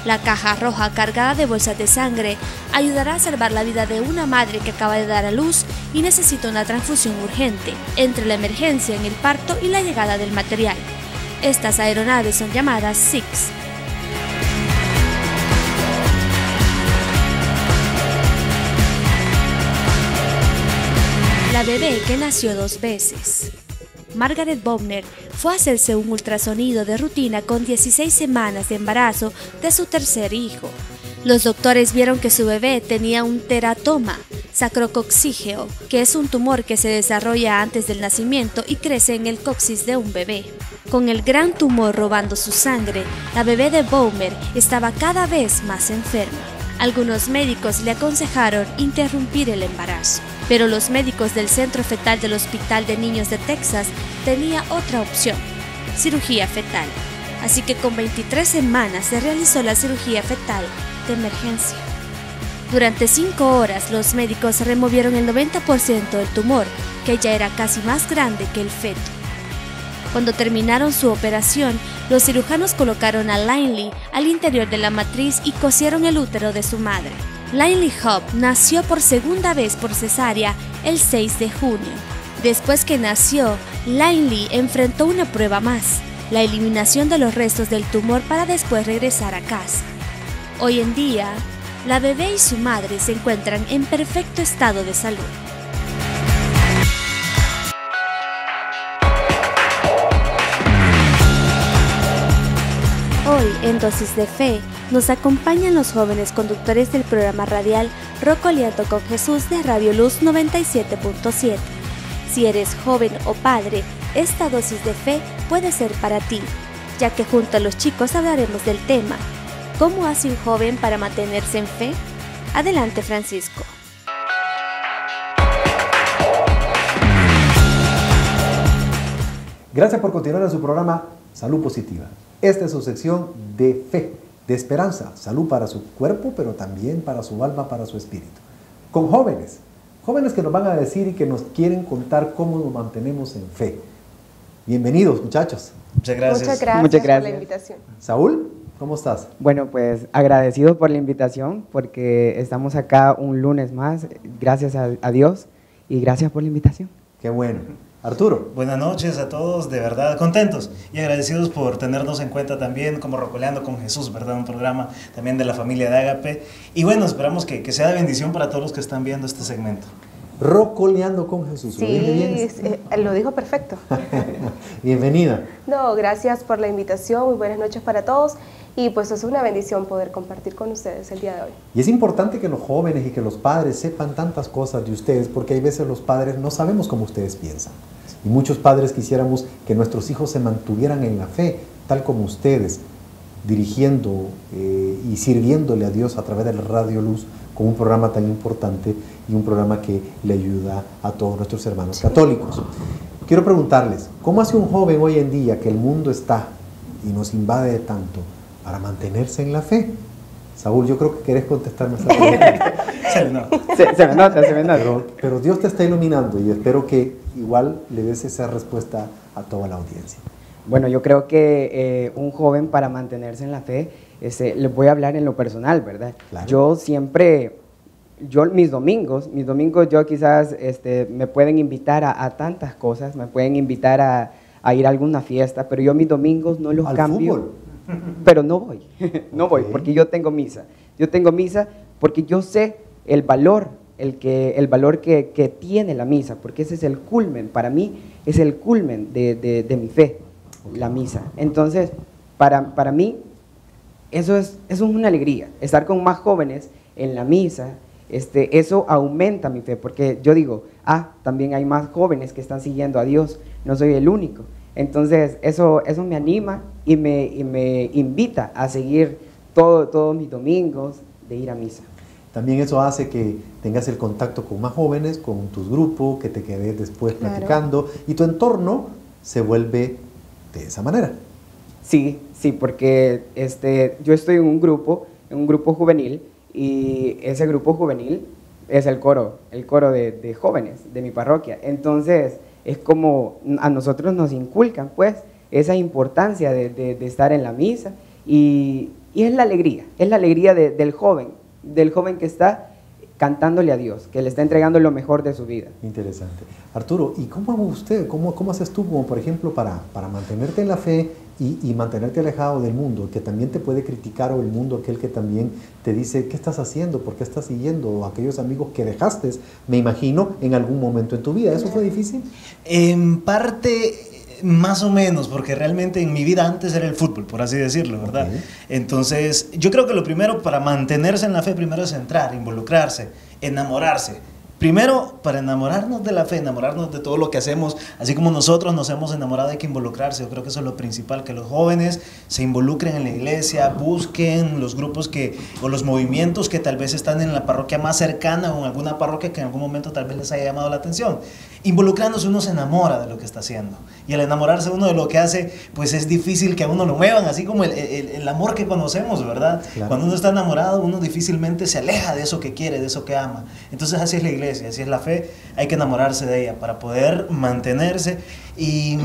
Speaker 2: La caja roja cargada de bolsas de sangre ayudará a salvar la vida de una madre que acaba de dar a luz y necesita una transfusión urgente entre la emergencia en el parto y la llegada del material. Estas aeronaves son llamadas SIX. La bebé que nació 2 veces. Margaret Bowner fue a hacerse un ultrasonido de rutina con 16 semanas de embarazo de su tercer hijo. Los doctores vieron que su bebé tenía un teratoma sacrococcígeo, que es un tumor que se desarrolla antes del nacimiento y crece en el coxis de un bebé. Con el gran tumor robando su sangre, la bebé de Bowner estaba cada vez más enferma. Algunos médicos le aconsejaron interrumpir el embarazo, pero los médicos del Centro Fetal del Hospital de Niños de Texas tenían otra opción: cirugía fetal. Así que con 23 semanas se realizó la cirugía fetal de emergencia. Durante 5 horas los médicos removieron el 90% del tumor, que ya era casi más grande que el feto. Cuando terminaron su operación, los cirujanos colocaron a Linley al interior de la matriz y cosieron el útero de su madre. Lainey Hope nació por segunda vez por cesárea el 6 de junio. Después que nació, Lainey enfrentó una prueba más, la eliminación de los restos del tumor para después regresar a casa. Hoy en día, la bebé y su madre se encuentran en perfecto estado de salud. Hoy, en Dosis de Fe, nos acompañan los jóvenes conductores del programa radial Rocoleando con Jesús de Radio Luz 97.7. Si eres joven o padre, esta dosis de fe puede ser para ti, ya que junto a los chicos hablaremos del tema ¿cómo hace un joven para mantenerse en fe? Adelante, Francisco.
Speaker 1: Gracias por continuar en su programa Salud Positiva. Esta es su sección de fe, de esperanza, salud para su cuerpo, pero también para su alma, para su espíritu. Con jóvenes que nos van a decir y que nos quieren contar cómo nos mantenemos en fe. Bienvenidos, muchachos.
Speaker 5: Muchas gracias.
Speaker 6: Muchas gracias por la invitación.
Speaker 1: Saúl, ¿cómo estás?
Speaker 6: Bueno, pues agradecido por la invitación, porque estamos acá un lunes más, gracias a Dios, y gracias por la invitación.
Speaker 1: Qué bueno. Arturo.
Speaker 5: Buenas noches a todos, de verdad contentos y agradecidos por tenernos en cuenta también como Rocoleando con Jesús, ¿verdad? Un programa también de la familia de Ágape. Y bueno, esperamos que sea de bendición para todos los que están viendo este segmento.
Speaker 1: Rocoleando con Jesús.
Speaker 6: Sí, lo dijo perfecto.
Speaker 1: Bienvenida.
Speaker 6: No, gracias por la invitación, muy buenas noches para todos. Y pues es una bendición poder compartir con ustedes el día de hoy.
Speaker 1: Y es importante que los jóvenes y que los padres sepan tantas cosas de ustedes, porque hay veces los padres no sabemos cómo ustedes piensan. Y muchos padres quisiéramos que nuestros hijos se mantuvieran en la fe, tal como ustedes, dirigiendo y sirviéndole a Dios a través de la Radio Luz, con un programa tan importante y un programa que le ayuda a todos nuestros hermanos católicos. Quiero preguntarles, ¿cómo hace un joven hoy en día que el mundo está y nos invade de tanto para mantenerse en la fe? Saúl, yo creo que querés contestarme esta pregunta.
Speaker 6: Se me nota.
Speaker 1: Pero Dios te está iluminando y espero que igual le des esa respuesta a toda la audiencia.
Speaker 6: Bueno, yo creo que un joven para mantenerse en la fe, les voy a hablar en lo personal, ¿verdad?
Speaker 1: Claro.
Speaker 6: Yo siempre, mis domingos yo quizás me pueden invitar a tantas cosas, me pueden invitar a ir a alguna fiesta, pero yo mis domingos no los cambio.
Speaker 1: ¿Al fútbol?
Speaker 6: Pero no voy, porque yo tengo misa. Yo tengo misa porque yo sé el valor que tiene la misa, porque ese es el culmen, para mí es el culmen de mi fe, la misa. Entonces, para mí, eso es una alegría, estar con más jóvenes en la misa, eso aumenta mi fe, porque yo digo, también hay más jóvenes que están siguiendo a Dios, no soy el único. Entonces, eso me anima y me invita a seguir todos mis domingos de ir a misa.
Speaker 1: También eso hace que tengas el contacto con más jóvenes, con tus grupos, que te quedes después platicando y tu entorno se vuelve de esa manera.
Speaker 6: Sí, porque yo estoy en un grupo juvenil, y ese grupo juvenil es el coro de jóvenes de mi parroquia. Entonces, es como a nosotros nos inculcan pues esa importancia de estar en la misa y es la alegría del joven que está cantándole a Dios, que le está entregando lo mejor de su vida.
Speaker 1: Interesante. Arturo, ¿y cómo hago usted? ¿Cómo haces tú, como por ejemplo, para mantenerte en la fe y mantenerte alejado del mundo, que también te puede criticar, o el mundo aquel que también te dice, ¿qué estás haciendo? ¿Por qué estás siguiendo? O aquellos amigos que dejaste, me imagino, en algún momento en tu vida. ¿Eso fue difícil?
Speaker 5: En parte, más o menos, porque realmente en mi vida antes era el fútbol, por así decirlo, ¿verdad? Okay. Entonces, yo creo que lo primero para mantenerse en la fe, primero es entrar, involucrarse, enamorarse. Primero, para enamorarnos de la fe, enamorarnos de todo lo que hacemos, así como nosotros nos hemos enamorado, hay que involucrarse. Yo creo que eso es lo principal, que los jóvenes se involucren en la iglesia, busquen los grupos o los movimientos que tal vez están en la parroquia más cercana o en alguna parroquia que en algún momento tal vez les haya llamado la atención. Involucrándose uno se enamora de lo que está haciendo, y al enamorarse uno de lo que hace, pues es difícil que a uno lo muevan, así como el amor que conocemos, ¿verdad? Claro. Cuando uno está enamorado, uno difícilmente se aleja de eso que quiere, de eso que ama. Entonces así es la iglesia, así es la fe, hay que enamorarse de ella para poder mantenerse. Y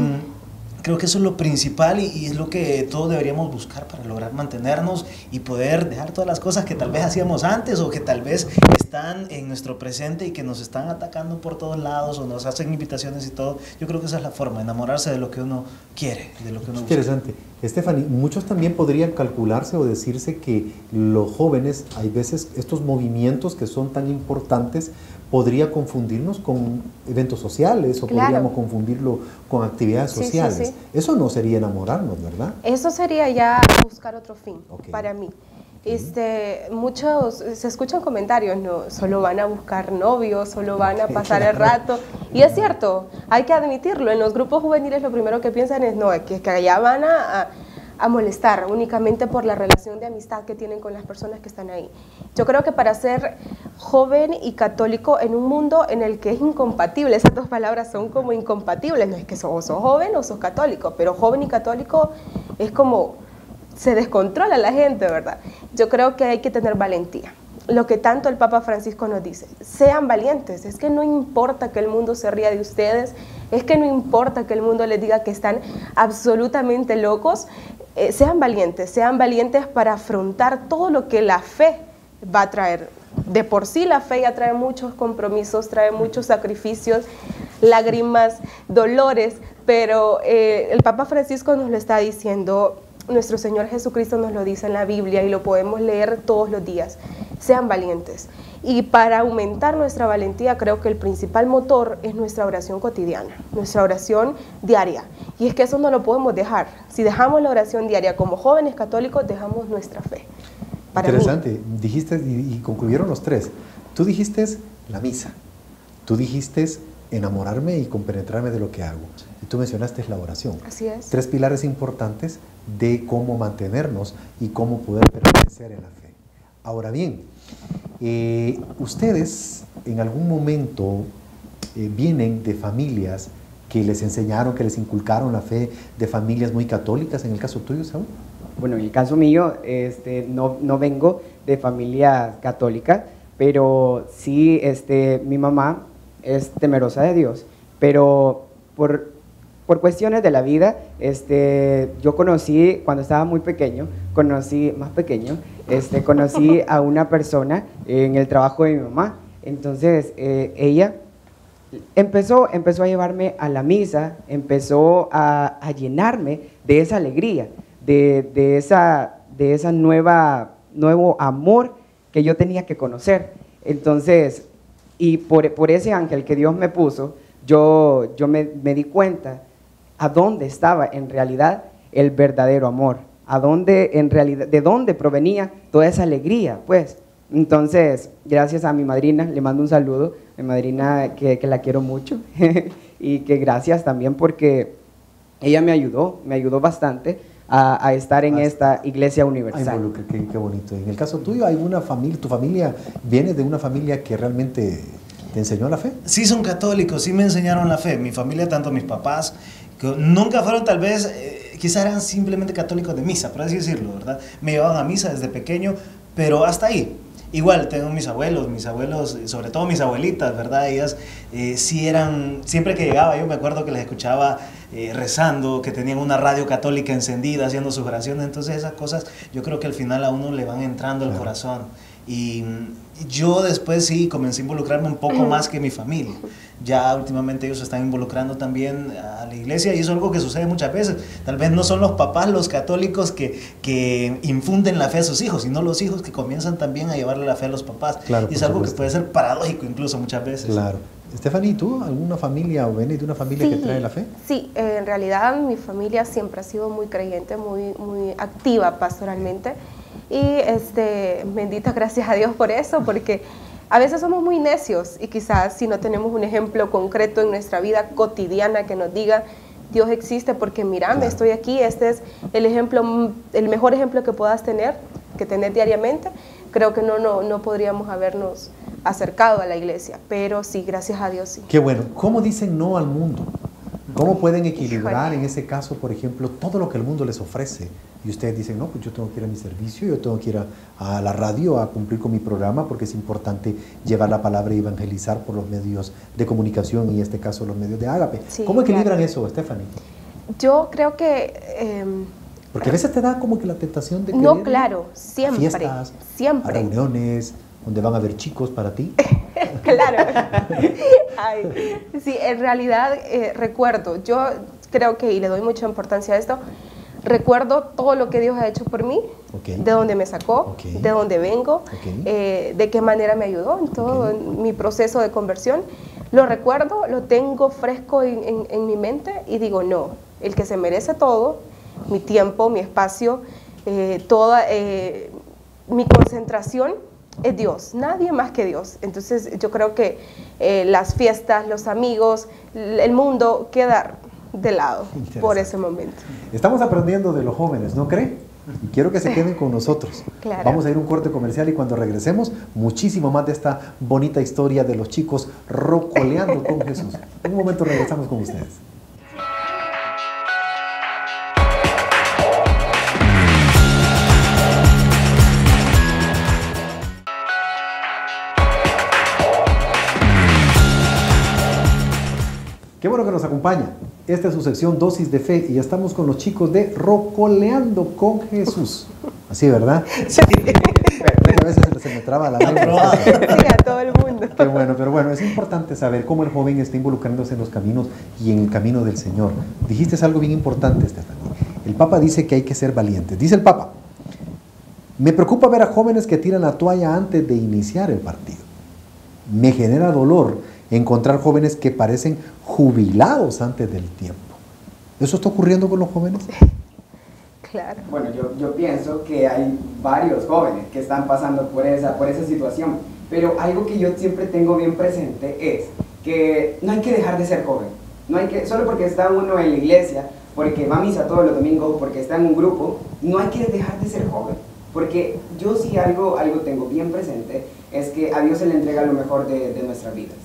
Speaker 5: Creo que eso es lo principal y es lo que todos deberíamos buscar para lograr mantenernos y poder dejar todas las cosas que tal vez hacíamos antes o que tal vez están en nuestro presente y que nos están atacando por todos lados o nos hacen invitaciones y todo. Yo creo que esa es la forma, enamorarse de lo que uno quiere, de lo que uno busca.
Speaker 1: Interesante. Stephanie, muchos también podrían calcularse o decirse que los jóvenes, hay veces estos movimientos que son tan importantes, podría confundirnos con eventos sociales o podríamos confundirlo con actividades sociales. Sí. Eso no sería enamorarnos, ¿verdad?
Speaker 7: Eso sería ya buscar otro fin para mí. Muchos se escuchan comentarios, no, solo van a buscar novios, solo van a pasar el rato, y es cierto, hay que admitirlo, en los grupos juveniles lo primero que piensan es, no, que allá van a molestar únicamente por la relación de amistad que tienen con las personas que están ahí. Yo creo que para ser joven y católico en un mundo en el que es incompatible, esas dos palabras son como incompatibles, no es que sos joven o sos católico, pero joven y católico es como se descontrola la gente, ¿verdad? Yo creo que hay que tener valentía. Lo que tanto el Papa Francisco nos dice, sean valientes, es que no importa que el mundo se ría de ustedes, es que no importa que el mundo les diga que están absolutamente locos, sean valientes para afrontar todo lo que la fe va a traer. De por sí la fe ya trae muchos compromisos, trae muchos sacrificios, lágrimas, dolores, pero el Papa Francisco nos lo está diciendo. Nuestro Señor Jesucristo nos lo dice en la Biblia y lo podemos leer todos los días. Sean valientes. Y para aumentar nuestra valentía, creo que el principal motor es nuestra oración cotidiana, nuestra oración diaria. Y es que eso no lo podemos dejar. Si dejamos la oración diaria como jóvenes católicos, dejamos nuestra fe.
Speaker 1: Interesante. Dijiste, y concluyeron los tres. Tú dijiste la misa. Tú dijiste enamorarme y compenetrarme de lo que hago. Y tú mencionaste la oración.
Speaker 7: Así es.
Speaker 1: Tres pilares importantes de cómo mantenernos y cómo poder permanecer en la fe. Ahora bien, ustedes en algún momento vienen de familias que les enseñaron, que les inculcaron la fe, de familias muy católicas, en el caso tuyo, Saúl.
Speaker 6: Bueno, en el caso mío, no vengo de familia católica, pero sí mi mamá es temerosa de Dios, pero por cuestiones de la vida, yo conocí, cuando estaba muy pequeño, conocí a una persona en el trabajo de mi mamá. Entonces, ella empezó a llevarme a la misa, empezó a llenarme de esa alegría, de esa nuevo amor que yo tenía que conocer. Entonces, y por ese ángel que Dios me puso, yo me di cuenta a dónde estaba en realidad el verdadero amor, de dónde provenía toda esa alegría, pues. Entonces, gracias a mi madrina, le mando un saludo, mi madrina que la quiero mucho, y que gracias también porque ella me ayudó bastante a estar en esta iglesia universal.
Speaker 1: Ay, qué bonito. En el caso tuyo, ¿tu familia viene de una familia que realmente te enseñó la fe?
Speaker 5: Sí, son católicos, sí me enseñaron la fe. Mi familia, tanto mis papás, que nunca fueron tal vez, quizás eran simplemente católicos de misa, por así decirlo, ¿verdad? Me llevaban a misa desde pequeño, pero hasta ahí. Igual tengo mis abuelos, sobre todo mis abuelitas, ¿verdad? Ellas sí eran, siempre que llegaba yo me acuerdo que les escuchaba rezando, que tenían una radio católica encendida, haciendo sus oraciones. Entonces esas cosas yo creo que al final a uno le van entrando al corazón. Y yo después sí comencé a involucrarme un poco más que mi familia. Ya últimamente ellos se están involucrando también a la iglesia y eso es algo que sucede muchas veces. Tal vez no son los papás, los católicos que infunden la fe a sus hijos, sino los hijos que comienzan también a llevarle la fe a los papás.
Speaker 1: Claro,
Speaker 5: y es algo que puede ser paradójico incluso muchas veces.
Speaker 1: Claro. Stephanie, ¿tú alguna familia o venís de una familia que trae la fe?
Speaker 7: Sí, en realidad mi familia siempre ha sido muy creyente, muy activa pastoralmente. Y bendita gracias a Dios por eso, porque a veces somos muy necios y quizás si no tenemos un ejemplo concreto en nuestra vida cotidiana que nos diga Dios existe porque mírame, estoy aquí, este es el ejemplo, el mejor ejemplo que puedas tener diariamente, creo que no podríamos habernos acercado a la iglesia, pero sí, gracias a Dios sí.
Speaker 1: Qué bueno. ¿Cómo dicen no al mundo? ¿Cómo pueden equilibrar en ese caso, por ejemplo, todo lo que el mundo les ofrece? Y ustedes dicen, no, pues yo tengo que ir a mi servicio, yo tengo que ir a la radio a cumplir con mi programa porque es importante llevar la palabra y evangelizar por los medios de comunicación y en este caso los medios de Ágape. Sí, ¿cómo equilibran eso, Stephanie?
Speaker 7: Yo creo que...
Speaker 1: porque a veces te da como que la tentación de
Speaker 7: no, claro, siempre,
Speaker 1: a fiestas,
Speaker 7: siempre.
Speaker 1: a reuniones, donde van a haber chicos para ti.
Speaker 7: Claro. Ay, sí, en realidad recuerdo, yo creo que, y le doy mucha importancia a esto, recuerdo todo lo que Dios ha hecho por mí, de dónde me sacó, de dónde vengo, de qué manera me ayudó en todo en mi proceso de conversión. Lo recuerdo, lo tengo fresco en mi mente y digo, no, el que se merece todo, mi tiempo, mi espacio, toda mi concentración es Dios, nadie más que Dios. Entonces yo creo que las fiestas, los amigos, el mundo queda de lado por ese momento.
Speaker 1: Estamos aprendiendo de los jóvenes, ¿no cree? Y quiero que se queden con nosotros.
Speaker 7: Claro.
Speaker 1: Vamos a ir a un corte comercial y cuando regresemos, muchísimo más de esta bonita historia de los chicos rocoleando con Jesús. En un momento regresamos con ustedes. Qué bueno que nos acompaña. Esta es su sección Dosis de Fe y estamos con los chicos de Rocoleando con Jesús. Así, ¿verdad? Sí. A veces se me traba la lengua.
Speaker 7: Sí, a todo el mundo.
Speaker 1: Qué bueno, pero bueno, es importante saber cómo el joven está involucrándose en los caminos y en el camino del Señor. Dijiste algo bien importante, Stephanie. El Papa dice que hay que ser valientes. Dice el Papa, me preocupa ver a jóvenes que tiran la toalla antes de iniciar el partido. Me genera dolor encontrar jóvenes que parecen jubilados antes del tiempo. ¿Eso está ocurriendo con los jóvenes?
Speaker 7: Claro.
Speaker 6: Bueno, yo pienso que hay varios jóvenes que están pasando por esa situación, pero algo que yo siempre tengo bien presente es que no hay que dejar de ser joven. No hay que, solo porque está uno en la iglesia, porque va a misa todos los domingos, porque está en un grupo, no hay que dejar de ser joven. Porque yo sí algo tengo bien presente, es que a Dios se le entrega lo mejor de nuestras vidas.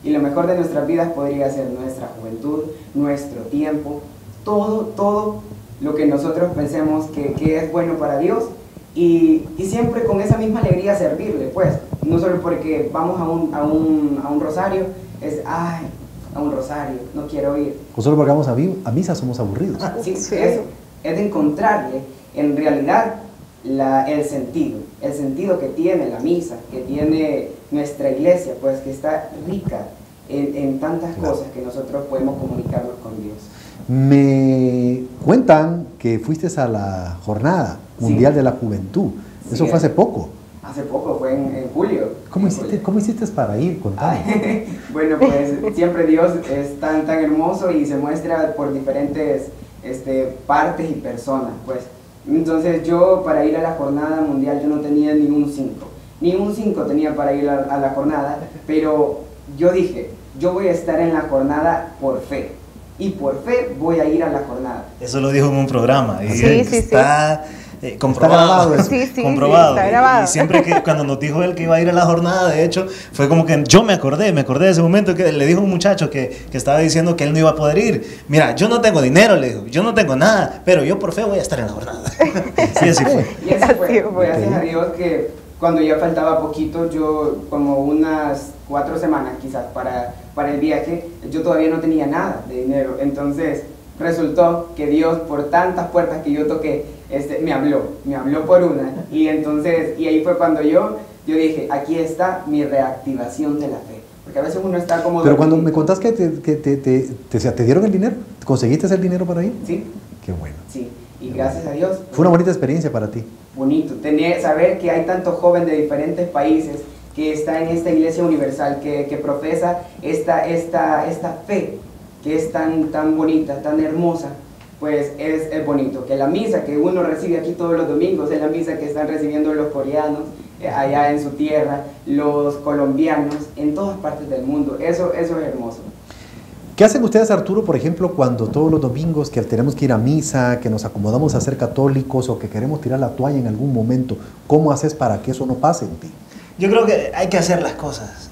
Speaker 6: Y lo mejor de nuestras vidas podría ser nuestra juventud, nuestro tiempo, todo lo que nosotros pensemos que es bueno para Dios y siempre con esa misma alegría servirle, pues, no solo porque vamos a un rosario, a un rosario, no quiero ir.
Speaker 1: O solo porque vamos a misa somos aburridos.
Speaker 6: Sí, es de encontrarle en realidad el sentido que tiene la misa, que tiene nuestra iglesia, pues que está rica en tantas cosas que nosotros podemos comunicarnos con Dios.
Speaker 1: Me cuentan que fuiste a la Jornada Mundial de la Juventud. Eso fue hace poco.
Speaker 6: Hace poco, fue en julio.
Speaker 1: ¿Cómo hiciste para ir? Contame.
Speaker 6: Bueno, pues siempre Dios es tan hermoso y se muestra por diferentes partes y personas, pues. Entonces yo para ir a la Jornada Mundial yo no tenía ni un 5 tenía para ir a la jornada, pero yo dije, yo voy a estar en la jornada por fe, y por fe voy a ir a la jornada.
Speaker 5: Eso lo dijo en un programa, y
Speaker 7: sí,
Speaker 5: está comprobado. Comprobado.
Speaker 7: Está grabado.
Speaker 5: Y siempre que cuando nos dijo él que iba a ir a la jornada, de hecho, fue como que yo me acordé de ese momento que le dijo un muchacho que estaba diciendo que él no iba a poder ir. Mira, yo no tengo dinero, le dijo, yo no tengo nada, pero yo por fe voy a estar en la jornada. Sí, así fue.
Speaker 6: Y así fue. Gracias a Dios que cuando ya faltaba poquito, yo como unas 4 semanas quizás para el viaje, yo todavía no tenía nada de dinero. Entonces resultó que Dios, por tantas puertas que yo toqué, me habló por una. Y entonces, y ahí fue cuando yo dije, aquí está mi reactivación de la fe. Porque a veces uno está como...
Speaker 1: Pero cuando me contás que te dieron el dinero, ¿conseguiste el dinero para ir?
Speaker 6: Sí.
Speaker 1: Qué bueno.
Speaker 6: Sí, y gracias a Dios.
Speaker 1: Fue una bonita experiencia para ti.
Speaker 6: Bonito, saber que hay tantos jóvenes de diferentes países que está en esta iglesia universal, que profesa esta fe, que es tan bonita, tan hermosa, pues es bonito. Que la misa que uno recibe aquí todos los domingos es la misa que están recibiendo los coreanos allá en su tierra, los colombianos, en todas partes del mundo. Eso es hermoso.
Speaker 1: ¿Qué hacen ustedes, Arturo, por ejemplo, cuando todos los domingos que tenemos que ir a misa, que nos acomodamos a ser católicos o que queremos tirar la toalla en algún momento? ¿Cómo haces para que eso no pase en ti?
Speaker 5: Yo creo que hay que hacer las cosas.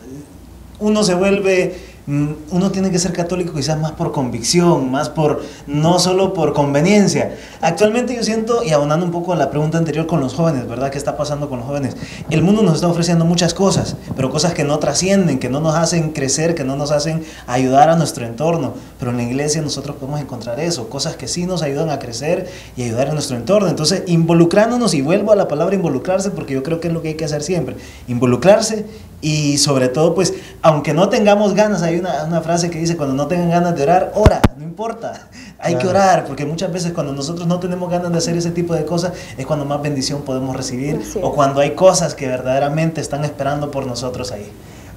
Speaker 5: Uno se vuelve uno tiene que ser católico quizás más por convicción, más por, no solo por conveniencia. Actualmente yo siento, y abonando un poco a la pregunta anterior con los jóvenes, ¿verdad? ¿Qué está pasando con los jóvenes? El mundo nos está ofreciendo muchas cosas, pero cosas que no trascienden, que no nos hacen crecer, que no nos hacen ayudar a nuestro entorno. Pero en la iglesia nosotros podemos encontrar eso, cosas que sí nos ayudan a crecer y ayudar a nuestro entorno. Entonces, involucrándonos, y vuelvo a la palabra involucrarse, porque yo creo que es lo que hay que hacer siempre, involucrarse. Y sobre todo, pues, aunque no tengamos ganas, hay una frase que dice, cuando no tengan ganas de orar, ora, no importa, hay que orar, porque muchas veces cuando nosotros no tenemos ganas de hacer ese tipo de cosas, es cuando más bendición podemos recibir, o cuando hay cosas que verdaderamente están esperando por nosotros ahí.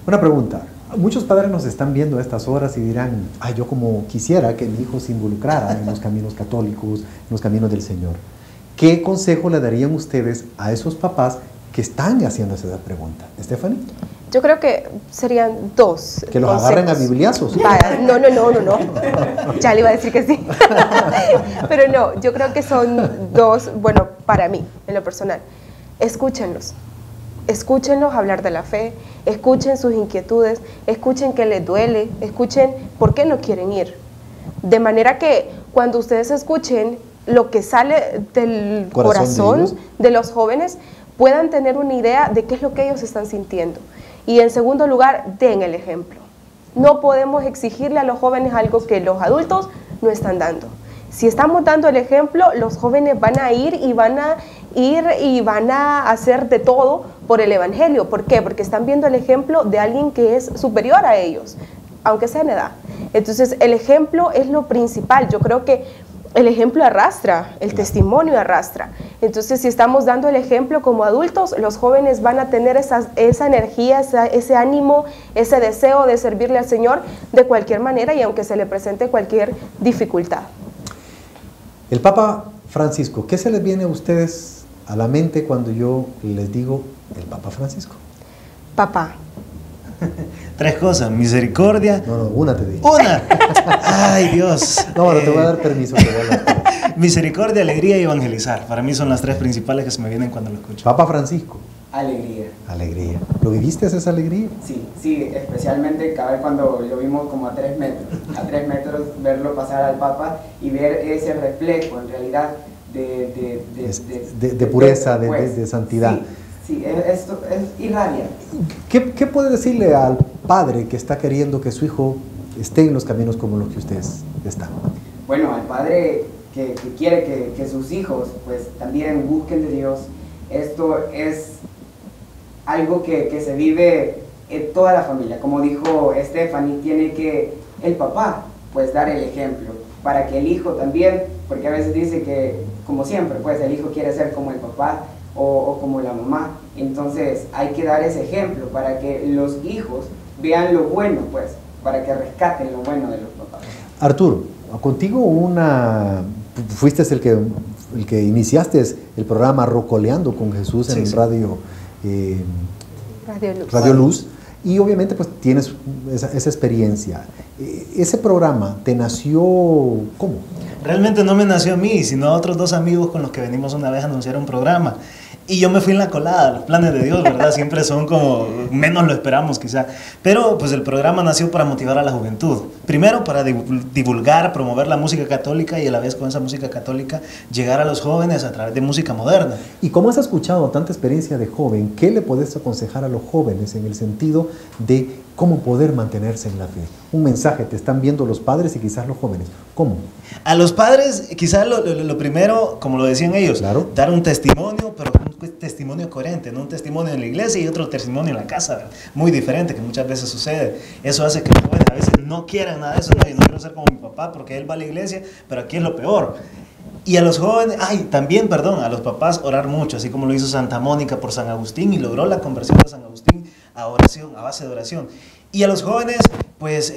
Speaker 1: Una pregunta, muchos padres nos están viendo a estas horas y dirán, ay, yo como quisiera que mi hijo se involucrara en los caminos católicos, en los caminos del Señor. ¿Qué consejo le darían ustedes a esos papás que están haciéndose esa pregunta? Stephanie.
Speaker 7: Yo creo que serían dos.
Speaker 1: Que los agarren a bibliazos.
Speaker 7: No. Ya le iba a decir que sí. Pero no, yo creo que son dos, bueno, para mí, en lo personal. Escúchenlos. Escúchenlos hablar de la fe, escuchen sus inquietudes, escuchen qué les duele, escuchen por qué no quieren ir. De manera que cuando ustedes escuchen lo que sale del corazón de los jóvenes, puedan tener una idea de qué es lo que ellos están sintiendo. Y en segundo lugar, den el ejemplo. No podemos exigirle a los jóvenes algo que los adultos no están dando. Si estamos dando el ejemplo, los jóvenes van a ir y van a hacer de todo por el Evangelio. ¿Por qué? Porque están viendo el ejemplo de alguien que es superior a ellos, aunque sea en edad. Entonces, el ejemplo es lo principal. Yo creo que el ejemplo arrastra, el testimonio arrastra. Entonces, si estamos dando el ejemplo como adultos, los jóvenes van a tener esa energía, ese ánimo, ese deseo de servirle al Señor de cualquier manera y aunque se le presente cualquier dificultad.
Speaker 1: El Papa Francisco, ¿qué se les viene a ustedes a la mente cuando yo les digo el Papa Francisco?
Speaker 7: Papá.
Speaker 5: Tres cosas, misericordia.
Speaker 1: No, una te digo.
Speaker 5: ¡Una! ¡Ay, Dios!
Speaker 1: No, te voy a dar permiso.
Speaker 5: Misericordia, alegría y evangelizar. Para mí son las tres principales que se me vienen cuando lo escucho.
Speaker 1: Papa Francisco.
Speaker 6: Alegría.
Speaker 1: Alegría. ¿Lo viviste esa alegría?
Speaker 6: Sí, especialmente cada vez cuando lo vimos como a 3 metros. A 3 metros verlo pasar al Papa y ver ese reflejo en realidad de pureza, de santidad. Sí, esto es irradia.
Speaker 1: ¿Qué puede decirle al padre que está queriendo que su hijo esté en los caminos como los que ustedes están?
Speaker 6: Bueno, al padre que quiere que sus hijos pues también busquen de Dios, esto es algo que se vive en toda la familia. Como dijo Stephanie, tiene que el papá pues dar el ejemplo para que el hijo también, porque a veces dice que, como siempre, pues el hijo quiere ser como el papá o como la mamá. Entonces hay que dar ese ejemplo para que los hijos vean lo bueno, pues, para que rescaten lo bueno de los papás.
Speaker 1: Arturo, contigo fuiste el que iniciaste el programa Rocoleando con Jesús en Radio Luz, y obviamente pues tienes esa experiencia. ¿Ese programa te nació cómo?
Speaker 5: Realmente no me nació a mí, sino a otros 2 amigos con los que venimos una vez a anunciar un programa. Y yo me fui en la colada. Los planes de Dios, ¿verdad? Siempre son como, menos lo esperamos quizá. Pero pues el programa nació para motivar a la juventud. Primero para divulgar, promover la música católica y a la vez con esa música católica llegar a los jóvenes a través de música moderna.
Speaker 1: Y como has escuchado tanta experiencia de joven, ¿qué le podés aconsejar a los jóvenes en el sentido de cómo poder mantenerse en la fe? Un mensaje, te están viendo los padres y quizás los jóvenes. ¿Cómo?
Speaker 5: A los padres, quizás lo primero, como lo decían ellos,
Speaker 1: claro,
Speaker 5: dar un testimonio, pero un testimonio coherente, no un testimonio en la iglesia y otro testimonio en la casa, ¿verdad? Muy diferente, que muchas veces sucede. Eso hace que los jóvenes a veces no quieran nada de eso. No, yo no quiero ser como mi papá porque él va a la iglesia, pero aquí es lo peor. Y a los jóvenes, a los papás orar mucho, así como lo hizo Santa Mónica por San Agustín y logró la conversión de San Agustín a oración, a base de oración. Y a los jóvenes, pues,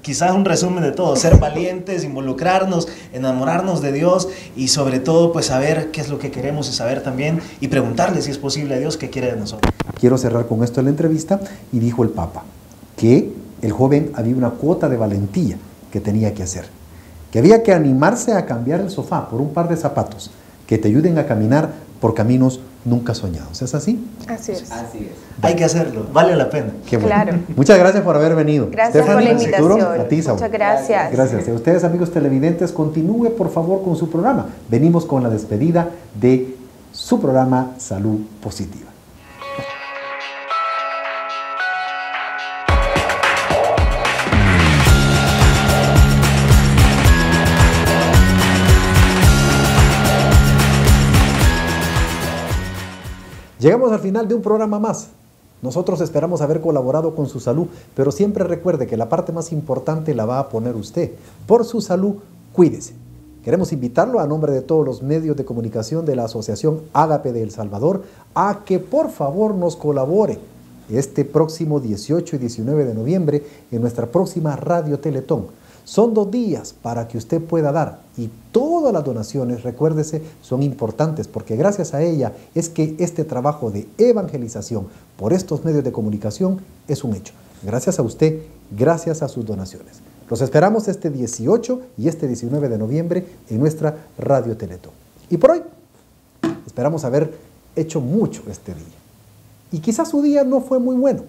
Speaker 5: quizás un resumen de todo, ser valientes, involucrarnos, enamorarnos de Dios y sobre todo, pues, saber qué es lo que queremos y saber también y preguntarle si es posible a Dios qué quiere de nosotros.
Speaker 1: Quiero cerrar con esto la entrevista y dijo el Papa que el joven había una cuota de valentía que tenía que hacer, que había que animarse a cambiar el sofá por un par de zapatos que te ayuden a caminar por caminos nunca soñados. ¿Es así?
Speaker 7: Así es.
Speaker 6: Así es.
Speaker 5: Hay que hacerlo, vale la pena.
Speaker 1: Qué bueno.
Speaker 7: Claro.
Speaker 1: Muchas gracias por haber venido.
Speaker 7: Gracias por la invitación.
Speaker 1: A ti, Saúl.
Speaker 7: Muchas gracias.
Speaker 1: Gracias. A ustedes, amigos televidentes, continúe por favor con su programa. Venimos con la despedida de su programa Salud Positiva. Llegamos al final de un programa más. Nosotros esperamos haber colaborado con su salud, pero siempre recuerde que la parte más importante la va a poner usted. Por su salud, cuídese. Queremos invitarlo a nombre de todos los medios de comunicación de la Asociación Ágape de El Salvador a que por favor nos colabore este próximo 18 y 19 de noviembre en nuestra próxima Radio Teletón. Son 2 días para que usted pueda dar y todas las donaciones, recuérdese, son importantes porque gracias a ella es que este trabajo de evangelización por estos medios de comunicación es un hecho. Gracias a usted, gracias a sus donaciones. Los esperamos este 18 y este 19 de noviembre en nuestra Radio Teletón. Y por hoy, esperamos haber hecho mucho este día. Y quizás su día no fue muy bueno.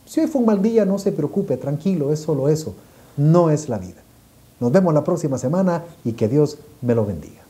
Speaker 1: Si hoy fue un mal día, no se preocupe, tranquilo, es solo eso. No es la vida. Nos vemos la próxima semana y que Dios me lo bendiga.